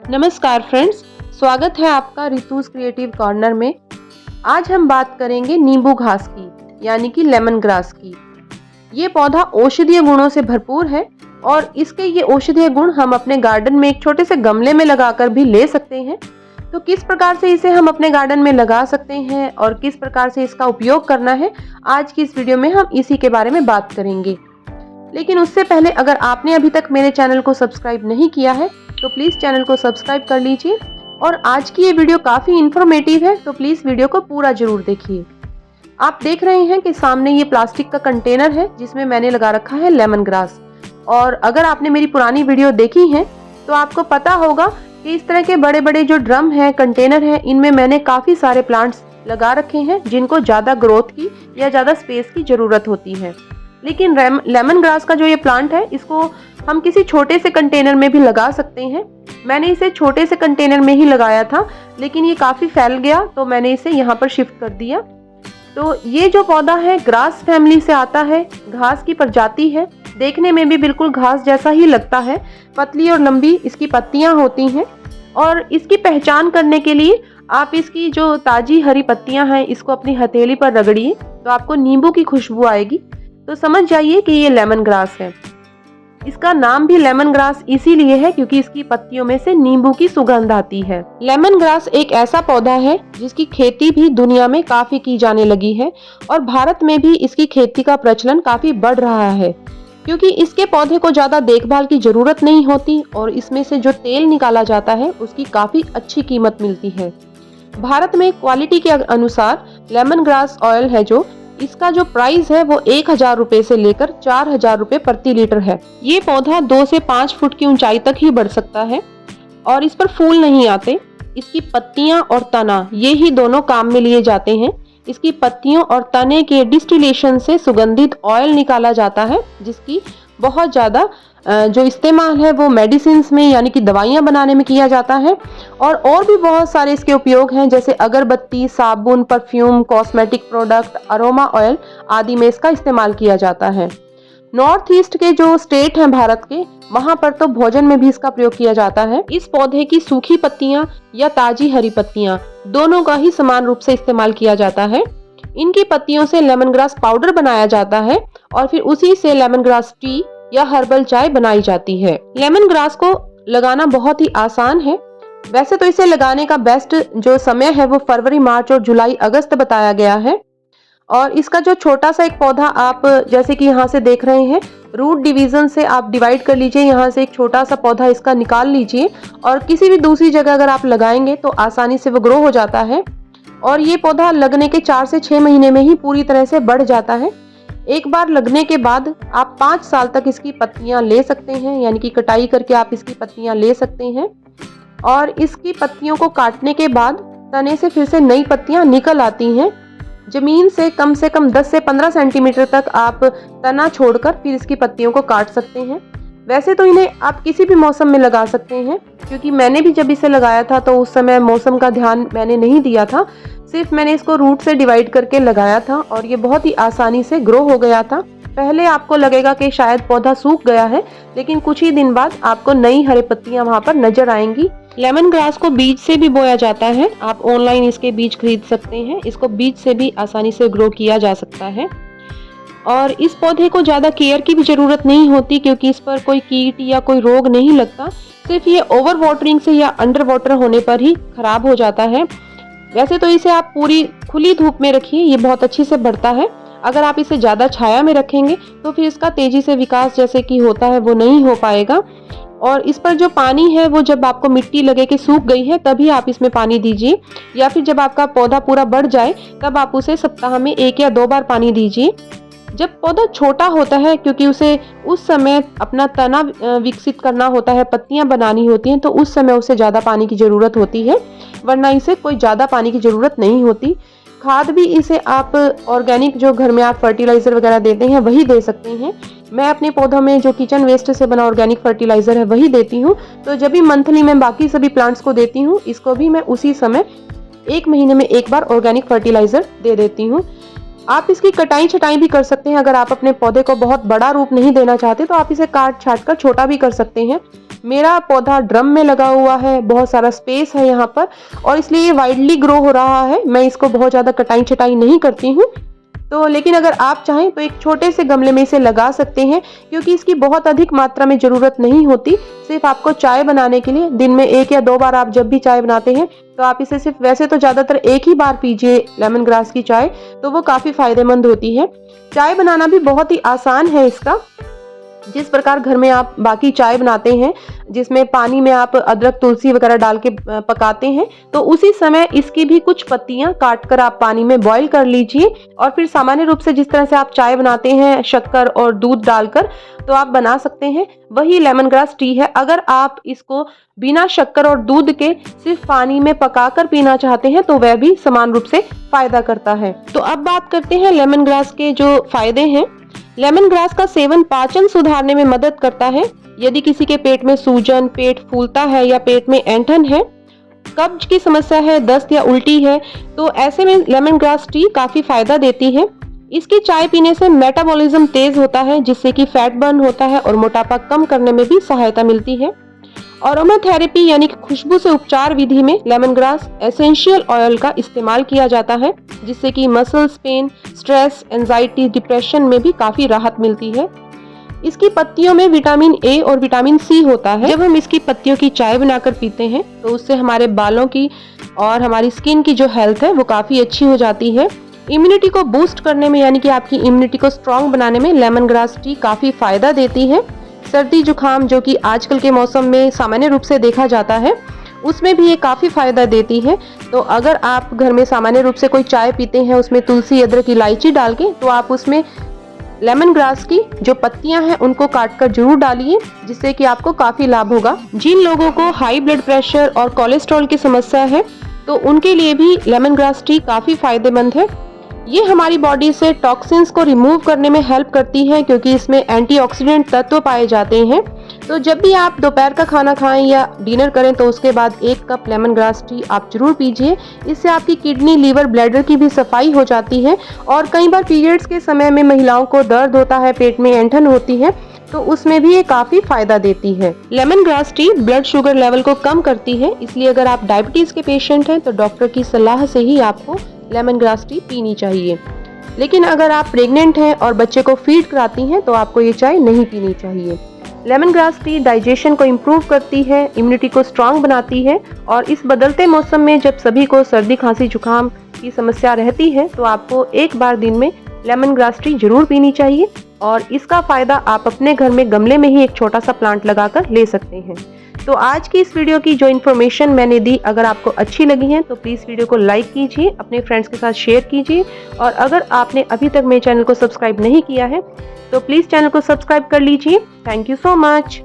नमस्कार फ्रेंड्स, स्वागत है आपका रितुज क्रिएटिव कॉर्नर में। आज हम बात करेंगे नींबू घास की यानी कि लेमन ग्रास की। ये पौधा औषधीय गुणों से भरपूर है और इसके ये औषधीय गुण हम अपने गार्डन में एक छोटे से गमले में लगाकर भी ले सकते हैं। तो किस प्रकार से इसे हम अपने गार्डन में लगा सकते हैं और किस प्रकार से इसका उपयोग करना है, आज की इस वीडियो में हम इसी के बारे में बात करेंगे। लेकिन उससे पहले अगर आपने अभी तक मेरे चैनल को सब्सक्राइब नहीं किया है तो प्लीज़ चैनल को सब्सक्राइब कर लीजिए। और आज की ये वीडियो काफ़ी इन्फॉर्मेटिव है, तो प्लीज़ वीडियो को पूरा जरूर देखिए। आप देख रहे हैं कि सामने ये प्लास्टिक का कंटेनर है जिसमें मैंने लगा रखा है लेमन ग्रास। और अगर आपने मेरी पुरानी वीडियो देखी है तो आपको पता होगा कि इस तरह के बड़े बड़े जो ड्रम हैं, कंटेनर हैं, इनमें मैंने काफ़ी सारे प्लांट्स लगा रखे हैं जिनको ज़्यादा ग्रोथ की या ज़्यादा स्पेस की ज़रूरत होती है। लेकिन लेमन ग्रास का जो ये प्लांट है, इसको हम किसी छोटे से कंटेनर में भी लगा सकते हैं। मैंने इसे छोटे से कंटेनर में ही लगाया था, लेकिन ये काफ़ी फैल गया तो मैंने इसे यहाँ पर शिफ्ट कर दिया। तो ये जो पौधा है ग्रास फैमिली से आता है, घास की प्रजाति है, देखने में भी बिल्कुल घास जैसा ही लगता है। पतली और लंबी इसकी पत्तियाँ होती हैं और इसकी पहचान करने के लिए आप इसकी जो ताज़ी हरी पत्तियाँ हैं इसको अपनी हथेली पर रगड़िए तो आपको नींबू की खुशबू आएगी। तो समझ जाइए कि ये लेमन ग्रास है। इसका नाम भी लेमन ग्रास इसीलिए है क्योंकि इसकी पत्तियों में से नींबू की सुगंध आती है। लेमन ग्रास एक ऐसा पौधा है जिसकी खेती भी दुनिया में काफी की जाने लगी है और भारत में भी इसकी खेती का प्रचलन काफी बढ़ रहा है क्योंकि इसके पौधे को ज्यादा देखभाल की जरूरत नहीं होती और इसमें से जो तेल निकाला जाता है उसकी काफी अच्छी कीमत मिलती है। भारत में क्वालिटी के अनुसार लेमन ग्रास ऑयल है जो इसका जो प्राइस है वो 1000 रुपए से लेकर 4000 रुपए प्रति लीटर है। ये पौधा 2 से 5 फुट की ऊंचाई तक ही बढ़ सकता है और इस पर फूल नहीं आते। इसकी पत्तियां और तना ये ही दोनों काम में लिए जाते हैं। इसकी पत्तियों और तने के डिस्टिलेशन से सुगंधित ऑयल निकाला जाता है जिसकी बहुत ज़्यादा जो इस्तेमाल है वो मेडिसिन्स में यानी कि दवाइयाँ बनाने में किया जाता है। और भी बहुत सारे इसके उपयोग हैं जैसे अगरबत्ती, साबुन, perfume, cosmetic product, aroma oil आदि में इसका इस्तेमाल किया जाता है। नॉर्थ ईस्ट के जो स्टेट हैं भारत के, वहाँ पर तो भोजन में भी इसका प्रयोग किया जाता है। इस पौधे की सूखी पत्तियाँ या ताजी हरी पत्तियाँ दोनों का ही समान रूप से इस्तेमाल किया जाता है। इनकी पत्तियों से लेमन ग्रास पाउडर बनाया जाता है और फिर उसी से लेमन ग्रास टी या हर्बल चाय बनाई जाती है। लेमन ग्रास को लगाना बहुत ही आसान है। वैसे तो इसे लगाने का बेस्ट जो समय है वो फरवरी, मार्च और जुलाई, अगस्त बताया गया है। और इसका जो छोटा सा एक पौधा आप जैसे कि यहाँ से देख रहे हैं, रूट डिवीजन से आप डिवाइड कर लीजिए, यहाँ से एक छोटा सा पौधा इसका निकाल लीजिए और किसी भी दूसरी जगह अगर आप लगाएंगे तो आसानी से वो ग्रो हो जाता है। और ये पौधा लगने के 4 से 6 महीने में ही पूरी तरह से बढ़ जाता है। एक बार लगने के बाद आप 5 साल तक इसकी पत्तियां ले सकते हैं, यानी कि कटाई करके आप इसकी पत्तियां ले सकते हैं। और इसकी पत्तियों को काटने के बाद तने से फिर से नई पत्तियां निकल आती हैं। जमीन से कम 10 से 15 सेंटीमीटर तक आप तना छोड़कर फिर इसकी पत्तियों को काट सकते हैं। वैसे तो इन्हें आप किसी भी मौसम में लगा सकते हैं क्योंकि मैंने भी जब इसे लगाया था तो उस समय मौसम का ध्यान मैंने नहीं दिया था, सिर्फ मैंने इसको रूट से डिवाइड करके लगाया था और ये बहुत ही आसानी से ग्रो हो गया था। पहले आपको लगेगा कि शायद पौधा सूख गया है, लेकिन कुछ ही दिन बाद आपको नई हरी पत्तियां वहां पर नजर आएंगी। लेमन ग्रास को बीज से भी बोया जाता है, आप ऑनलाइन इसके बीज खरीद सकते हैं। इसको बीज से भी आसानी से ग्रो किया जा सकता है और इस पौधे को ज़्यादा केयर की भी ज़रूरत नहीं होती क्योंकि इस पर कोई कीट या कोई रोग नहीं लगता। सिर्फ ये ओवर वाटरिंग से या अंडर वाटर होने पर ही खराब हो जाता है। वैसे तो इसे आप पूरी खुली धूप में रखिए, ये बहुत अच्छी से बढ़ता है। अगर आप इसे ज़्यादा छाया में रखेंगे तो फिर इसका तेज़ी से विकास जैसे कि होता है वो नहीं हो पाएगा। और इस पर जो पानी है वो जब आपको मिट्टी लगे कि सूख गई है तभी आप इसमें पानी दीजिए, या फिर जब आपका पौधा पूरा बढ़ जाए तब आप उसे सप्ताह में 1 या 2 बार पानी दीजिए। जब पौधा छोटा होता है क्योंकि उसे उस समय अपना तना विकसित करना होता है, पत्तियां बनानी होती हैं, तो उस समय उसे ज़्यादा पानी की ज़रूरत होती है, वरना इसे कोई ज़्यादा पानी की ज़रूरत नहीं होती। खाद भी इसे आप ऑर्गेनिक जो घर में आप फर्टिलाइज़र वगैरह देते हैं वही दे सकते हैं। मैं अपने पौधों में जो किचन वेस्ट से बना ऑर्गेनिक फर्टिलाइज़र है वही देती हूँ। तो जब भी मंथली मैं बाकी सभी प्लांट्स को देती हूँ, इसको भी मैं उसी समय 1 महीने में 1 बार ऑर्गेनिक फर्टिलाइज़र दे देती हूँ। आप इसकी कटाई छटाई भी कर सकते हैं। अगर आप अपने पौधे को बहुत बड़ा रूप नहीं देना चाहते तो आप इसे काट छाट कर छोटा भी कर सकते हैं। मेरा पौधा ड्रम में लगा हुआ है, बहुत सारा स्पेस है यहाँ पर और इसलिए ये वाइडली ग्रो हो रहा है। मैं इसको बहुत ज़्यादा कटाई छटाई नहीं करती हूँ। तो लेकिन अगर आप चाहें तो एक छोटे से गमले में इसे लगा सकते हैं, क्योंकि इसकी बहुत अधिक मात्रा में ज़रूरत नहीं होती। सिर्फ आपको चाय बनाने के लिए दिन में 1 या 2 बार आप जब भी चाय बनाते हैं तो आप इसे सिर्फ, वैसे तो ज़्यादातर एक ही बार पीजिए लेमन ग्रास की चाय, तो वो काफ़ी फायदेमंद होती है। चाय बनाना भी बहुत ही आसान है इसका। जिस प्रकार घर में आप बाकी चाय बनाते हैं जिसमें पानी में आप अदरक तुलसी वगैरह डाल के पकाते हैं, तो उसी समय इसकी भी कुछ पत्तियां काट कर आप पानी में बॉईल कर लीजिए और फिर सामान्य रूप से जिस तरह से आप चाय बनाते हैं शक्कर और दूध डालकर, तो आप बना सकते हैं। वही लेमन ग्रास टी है। अगर आप इसको बिना शक्कर और दूध के सिर्फ पानी में पकाकर पीना चाहते हैं तो वह भी समान रूप से फायदा करता है। तो अब बात करते हैं लेमन ग्रास के जो फायदे हैं। लेमन ग्रास का सेवन पाचन सुधारने में मदद करता है। यदि किसी के पेट में सूजन, पेट फूलता है या पेट में ऐंठन है, कब्ज की समस्या है, दस्त या उल्टी है, तो ऐसे में लेमन ग्रास टी काफी फायदा देती है। इसकी चाय पीने से मेटाबॉलिज्म तेज होता है, जिससे कि फैट बर्न होता है और मोटापा कम करने में भी सहायता मिलती है। अरोमाथेरेपी यानी कि खुशबू से उपचार विधि में लेमन ग्रास एसेंशियल ऑयल का इस्तेमाल किया जाता है, जिससे कि muscles pain, stress, anxiety, depression में भी काफी राहत मिलती है। इसकी पत्तियों में विटामिन ए और विटामिन सी होता है। जब हम इसकी पत्तियों की चाय बनाकर पीते हैं तो उससे हमारे बालों की और हमारी स्किन की जो हेल्थ है वो काफी अच्छी हो जाती है। इम्यूनिटी को बूस्ट करने में यानी कि आपकी इम्यूनिटी को स्ट्रॉन्ग बनाने में लेमन ग्रास टी काफी फायदा देती है। सर्दी जुकाम जो कि आजकल के मौसम में सामान्य रूप से देखा जाता है, उसमें भी ये काफ़ी फायदा देती है। तो अगर आप घर में सामान्य रूप से कोई चाय पीते हैं उसमें तुलसी, अदरक, इलायची डाल के, तो आप उसमें लेमन ग्रास की जो पत्तियां हैं उनको काटकर जरूर डालिए, जिससे कि आपको काफ़ी लाभ होगा। जिन लोगों को हाई ब्लड प्रेशर और कोलेस्ट्रॉल की समस्या है तो उनके लिए भी लेमन ग्रास टी काफ़ी फायदेमंद है। ये हमारी बॉडी से टॉक्सिन्स को रिमूव करने में हेल्प करती है, क्योंकि इसमें एंटीऑक्सीडेंट तत्व पाए जाते हैं। तो जब भी आप दोपहर का खाना खाएं या डिनर करें तो उसके बाद 1 कप लेमन ग्रास टी आप जरूर पीजिए। इससे आपकी किडनी, लीवर, ब्लैडर की भी सफाई हो जाती है। और कई बार पीरियड्स के समय में महिलाओं को दर्द होता है, पेट में ऐंठन होती है, तो उसमें भी ये काफी फायदा देती है। Lemon grass tea blood sugar level को कम करती है, इसलिए अगर आप डायबिटीज के पेशेंट हैं तो डॉक्टर की सलाह से ही आपको लेमन ग्रास टी पीनी चाहिए। लेकिन अगर आप प्रेग्नेंट हैं और बच्चे को फीड कराती हैं तो आपको ये चाय नहीं पीनी चाहिए। लेमन ग्रास टी डाइजेशन को इम्प्रूव करती है, इम्यूनिटी को स्ट्रांग बनाती है और इस बदलते मौसम में जब सभी को सर्दी, खांसी, जुकाम की समस्या रहती है तो आपको 1 बार दिन में लेमन ग्रास टी जरूर पीनी चाहिए। और इसका फायदा आप अपने घर में गमले में ही एक छोटा सा प्लांट लगाकर ले सकते हैं। तो आज की इस वीडियो की जो इन्फॉर्मेशन मैंने दी, अगर आपको अच्छी लगी है तो प्लीज़ वीडियो को लाइक कीजिए, अपने फ्रेंड्स के साथ शेयर कीजिए। और अगर आपने अभी तक मेरे चैनल को सब्सक्राइब नहीं किया है तो प्लीज़ चैनल को सब्सक्राइब कर लीजिए। Thank you so much.